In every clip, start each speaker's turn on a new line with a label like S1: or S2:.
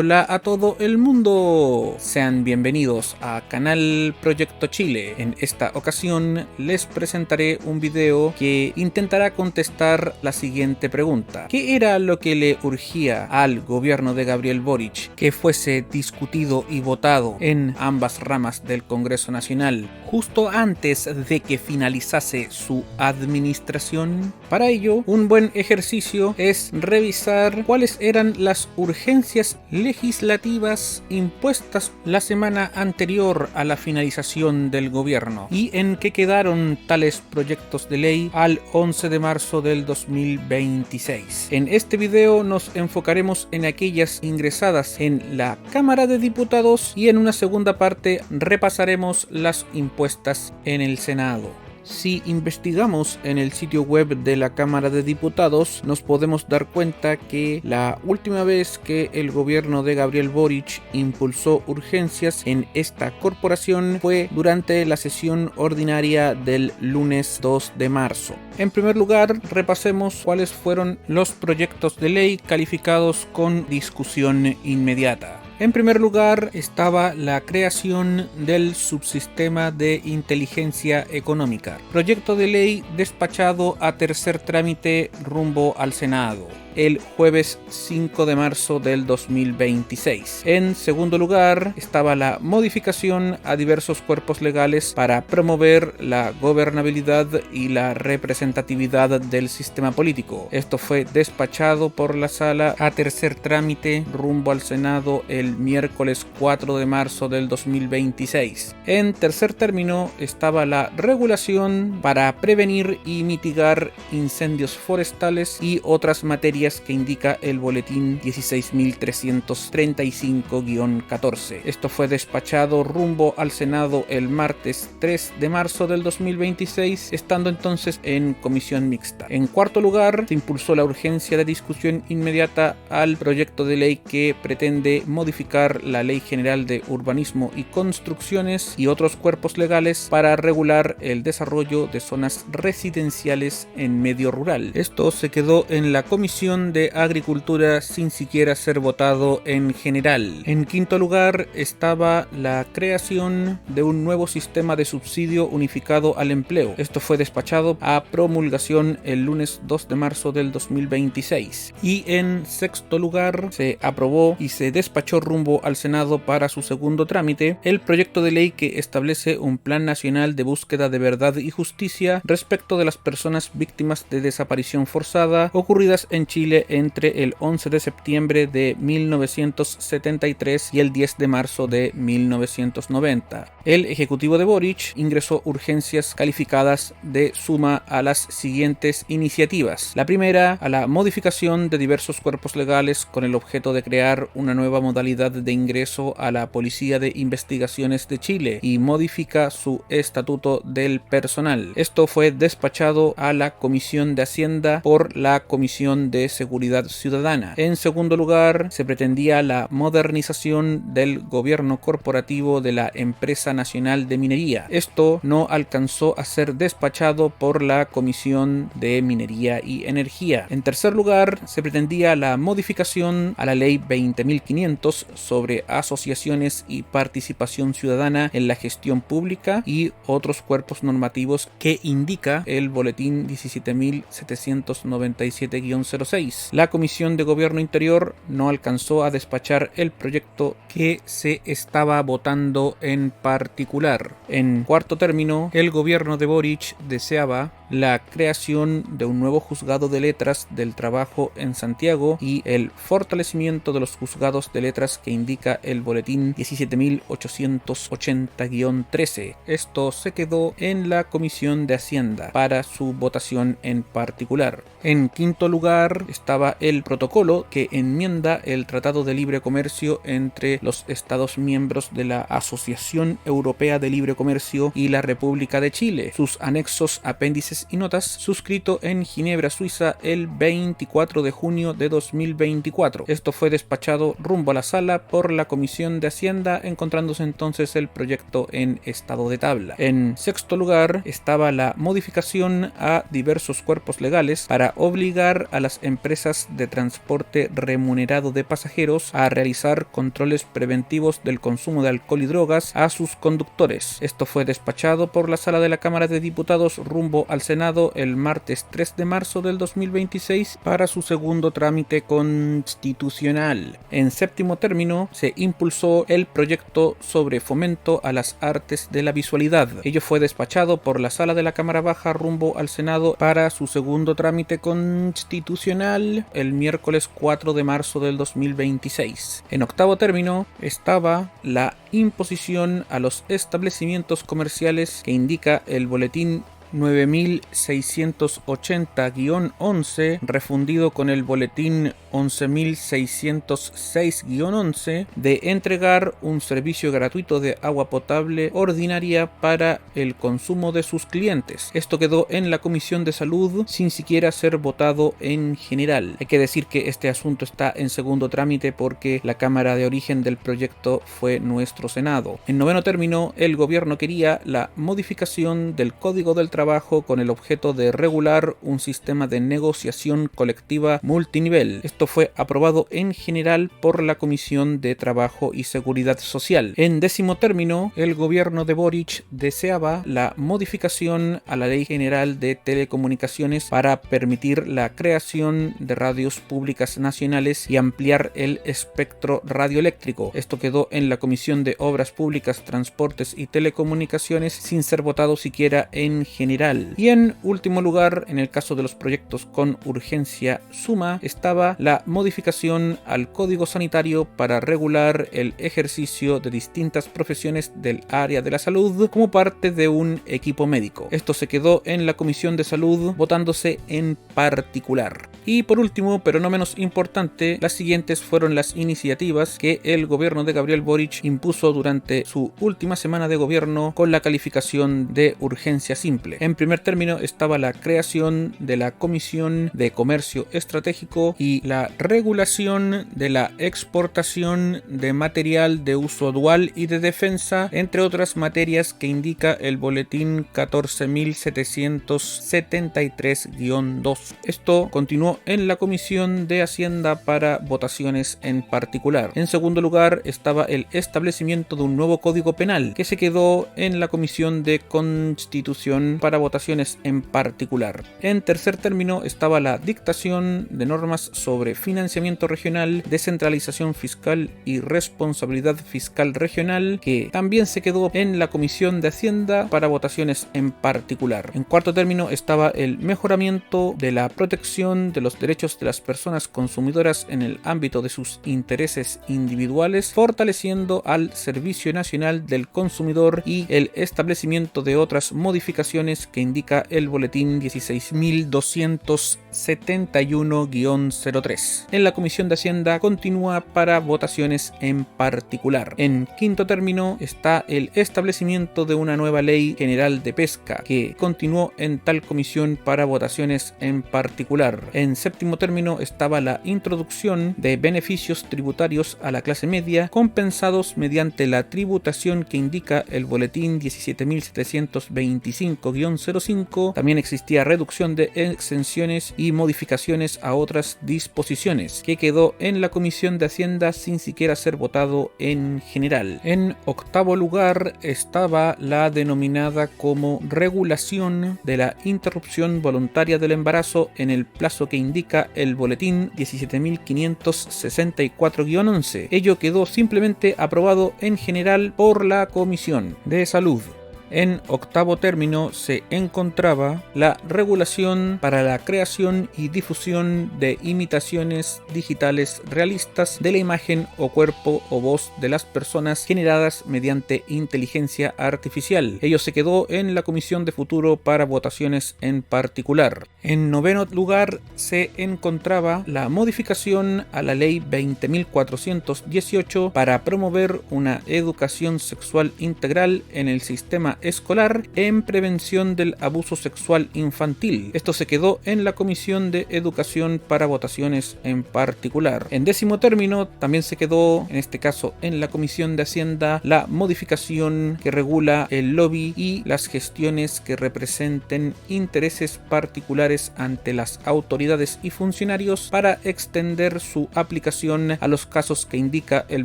S1: Hola a todo el mundo, sean bienvenidos a Canal Proyecto Chile. En esta ocasión les presentaré un video que intentará contestar la siguiente pregunta: ¿qué era lo que le urgía al gobierno de Gabriel Boric que fuese discutido y votado en ambas ramas del Congreso Nacional justo antes de que finalizase su administración? Para ello, un buen ejercicio es revisar cuáles eran las urgencias legislativas impuestas la semana anterior a la finalización del gobierno y en qué quedaron tales proyectos de ley al 11 de marzo del 2026. En este video nos enfocaremos en aquellas ingresadas en la Cámara de Diputados y en una segunda parte repasaremos las impuestas en el Senado. Si investigamos en el sitio web de la Cámara de Diputados, nos podemos dar cuenta que la última vez que el gobierno de Gabriel Boric impulsó urgencias en esta corporación fue durante la sesión ordinaria del lunes 2 de marzo. En primer lugar, repasemos cuáles fueron los proyectos de ley calificados con discusión inmediata. En primer lugar estaba la creación del subsistema de inteligencia económica, proyecto de ley despachado a tercer trámite rumbo al Senado el jueves 5 de marzo del 2026. En segundo lugar estaba la modificación a diversos cuerpos legales para promover la gobernabilidad y la representatividad del sistema político. Esto fue despachado por la sala a tercer trámite rumbo al Senado el miércoles 4 de marzo del 2026. En tercer término estaba la regulación para prevenir y mitigar incendios forestales y otras materias que indica el boletín 16.335-14. Esto fue despachado rumbo al Senado el martes 3 de marzo del 2026, estando entonces en comisión mixta. En cuarto lugar, se impulsó la urgencia de discusión inmediata al proyecto de ley que pretende modificar la Ley General de Urbanismo y Construcciones y otros cuerpos legales para regular el desarrollo de zonas residenciales en medio rural. Esto se quedó en la Comisión de Agricultura sin siquiera ser votado en general. En quinto lugar estaba la creación de un nuevo sistema de subsidio unificado al empleo. Esto fue despachado a promulgación el lunes 2 de marzo del 2026. Y en sexto lugar se aprobó y se despachó rumbo al Senado para su segundo trámite el proyecto de ley que establece un plan nacional de búsqueda de verdad y justicia respecto de las personas víctimas de desaparición forzada ocurridas en Chile entre el 11 de septiembre de 1973 y el 10 de marzo de 1990. El ejecutivo de Boric ingresó urgencias calificadas de suma a las siguientes iniciativas. La primera, a la modificación de diversos cuerpos legales con el objeto de crear una nueva modalidad de ingreso a la Policía de Investigaciones de Chile y modifica su estatuto del personal. Esto fue despachado a la Comisión de Hacienda por la Comisión de Seguridad Ciudadana. En segundo lugar, se pretendía la modernización del gobierno corporativo de la Empresa Nacional de Minería. Esto no alcanzó a ser despachado por la Comisión de Minería y Energía. En tercer lugar, se pretendía la modificación a la Ley 20.500 sobre asociaciones y participación ciudadana en la gestión pública y otros cuerpos normativos que indica el boletín 17.797-06. La Comisión de Gobierno Interior no alcanzó a despachar el proyecto que se estaba votando en particular. En cuarto término, el gobierno de Boric deseaba la creación de un nuevo juzgado de letras del trabajo en Santiago y el fortalecimiento de los juzgados de letras que indica el boletín 17.880-13. Esto se quedó en la Comisión de Hacienda para su votación en particular. En quinto lugar estaba el protocolo que enmienda el Tratado de Libre Comercio entre los Estados miembros de la Asociación Europea de Libre Comercio y la República de Chile, sus anexos apéndices Análisis y Notas, suscrito en Ginebra, Suiza, el 24 de junio de 2024. Esto fue despachado rumbo a la sala por la Comisión de Hacienda, encontrándose entonces el proyecto en estado de tabla. En sexto lugar estaba la modificación a diversos cuerpos legales para obligar a las empresas de transporte remunerado de pasajeros a realizar controles preventivos del consumo de alcohol y drogas a sus conductores. Esto fue despachado por la sala de la Cámara de Diputados rumbo al Senado el martes 3 de marzo del 2026 para su segundo trámite constitucional. En séptimo término se impulsó el proyecto sobre fomento a las artes de la visualidad. Ello fue despachado por la sala de la Cámara Baja rumbo al Senado para su segundo trámite constitucional el miércoles 4 de marzo del 2026. En octavo término estaba la imposición a los establecimientos comerciales que indica el boletín 9680-11 refundido con el boletín 11606-11 de entregar un servicio gratuito de agua potable ordinaria para el consumo de sus clientes. Esto quedó en la Comisión de Salud sin siquiera ser votado en general. Hay que decir que este asunto está en segundo trámite porque la cámara de origen del proyecto fue nuestro Senado. En noveno término, el gobierno quería la modificación del Código del Trabajo con el objeto de regular un sistema de negociación colectiva multinivel. Esto fue aprobado en general por la Comisión de Trabajo y Seguridad Social. En décimo término, el gobierno de Boric deseaba la modificación a la Ley General de Telecomunicaciones para permitir la creación de radios públicas nacionales y ampliar el espectro radioeléctrico. Esto quedó en la Comisión de Obras Públicas, Transportes y Telecomunicaciones sin ser votado siquiera en general. Y en último lugar, en el caso de los proyectos con urgencia suma, estaba la modificación al Código Sanitario para regular el ejercicio de distintas profesiones del área de la salud como parte de un equipo médico. Esto se quedó en la Comisión de Salud votándose en particular. Y por último, pero no menos importante, las siguientes fueron las iniciativas que el gobierno de Gabriel Boric impuso durante su última semana de gobierno con la calificación de urgencia simple. En primer término estaba la creación de la Comisión de Comercio Estratégico y la regulación de la exportación de material de uso dual y de defensa, entre otras materias que indica el boletín 14.773-2. Esto continuó en la Comisión de Hacienda para votaciones en particular. En segundo lugar estaba el establecimiento de un nuevo Código Penal que se quedó en la Comisión de Constitución para votaciones en particular. En tercer término estaba la dictación de normas sobre financiamiento regional, descentralización fiscal y responsabilidad fiscal regional, que también se quedó en la Comisión de Hacienda para votaciones en particular. En cuarto término estaba el mejoramiento de la protección de los derechos de las personas consumidoras en el ámbito de sus intereses individuales, fortaleciendo al Servicio Nacional del Consumidor y el establecimiento de otras modificaciones que indica el boletín 16.271-03. En la Comisión de Hacienda continúa para votaciones en particular. En quinto término está el establecimiento de una nueva Ley General de Pesca que continuó en tal comisión para votaciones en particular. En séptimo término estaba la introducción de beneficios tributarios a la clase media compensados mediante la tributación que indica el boletín 17.725-05. También existía reducción de exenciones y modificaciones a otras disposiciones que quedó en la Comisión de Hacienda sin siquiera ser votado en general. En octavo lugar estaba la denominada como regulación de la interrupción voluntaria del embarazo en el plazo que indica el boletín 17.564-11. Ello quedó simplemente aprobado en general por la Comisión de Salud. En octavo término se encontraba la regulación para la creación y difusión de imitaciones digitales realistas de la imagen o cuerpo o voz de las personas generadas mediante inteligencia artificial. Ello se quedó en la Comisión de Futuro para votaciones en particular. En noveno lugar se encontraba la modificación a la Ley 20.418 para promover una educación sexual integral en el sistema sistema escolar en prevención del abuso sexual infantil. Esto se quedó en la Comisión de Educación para votaciones en particular. En décimo término también se quedó, en este caso en la Comisión de Hacienda, la modificación que regula el lobby y las gestiones que representen intereses particulares ante las autoridades y funcionarios para extender su aplicación a los casos que indica el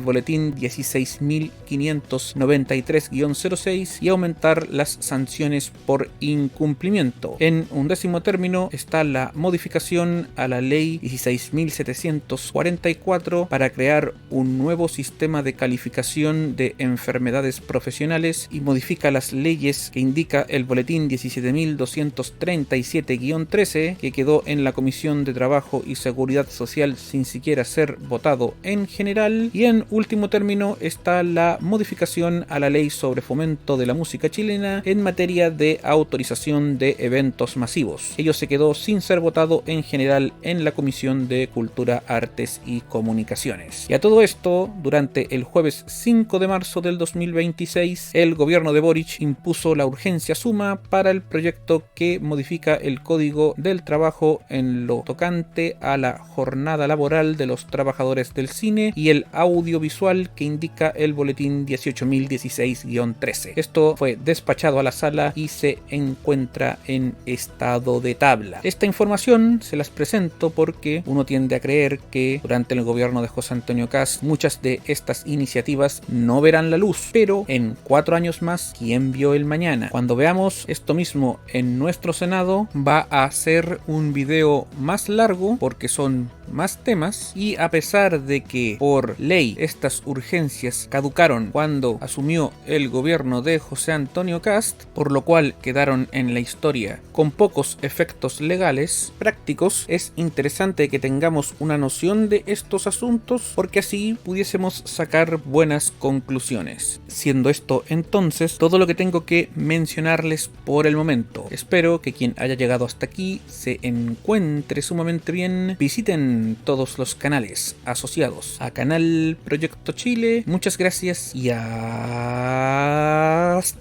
S1: boletín 16.593-06 y aumentar las sanciones por incumplimiento. En undécimo término está la modificación a la ley 16.744 para crear un nuevo sistema de calificación de enfermedades profesionales y modifica las leyes que indica el boletín 17.237-13 que quedó en la Comisión de Trabajo y Seguridad Social sin siquiera ser votado en general. Y en último término está la modificación a la ley sobre fomento de la música chilena en materia de autorización de eventos masivos. Ello se quedó sin ser votado en general en la Comisión de Cultura, Artes y Comunicaciones. Y a todo esto, durante el jueves 5 de marzo del 2026, el gobierno de Boric impuso la urgencia suma para el proyecto que modifica el Código del Trabajo en lo tocante a la jornada laboral de los trabajadores del cine y el audiovisual que indica el boletín 18.016-13. Esto fue despachado a la sala y se encuentra en estado de tabla. Esta información se las presento porque uno tiende a creer que durante el gobierno de José Antonio Kast muchas de estas iniciativas no verán la luz, pero en 4 años más, ¿quién vio el mañana? Cuando veamos esto mismo en nuestro Senado, va a ser un video más largo porque son más temas, y a pesar de que por ley estas urgencias caducaron cuando asumió el gobierno de José Antonio Kast, por lo cual quedaron en la historia con pocos efectos legales prácticos, es interesante que tengamos una noción de estos asuntos porque así pudiésemos sacar buenas conclusiones. Siendo esto entonces todo lo que tengo que mencionarles por el momento. Espero que quien haya llegado hasta aquí se encuentre sumamente bien. Visiten todos los canales asociados a Canal Proyecto Chile. Muchas gracias y hasta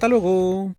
S1: luego.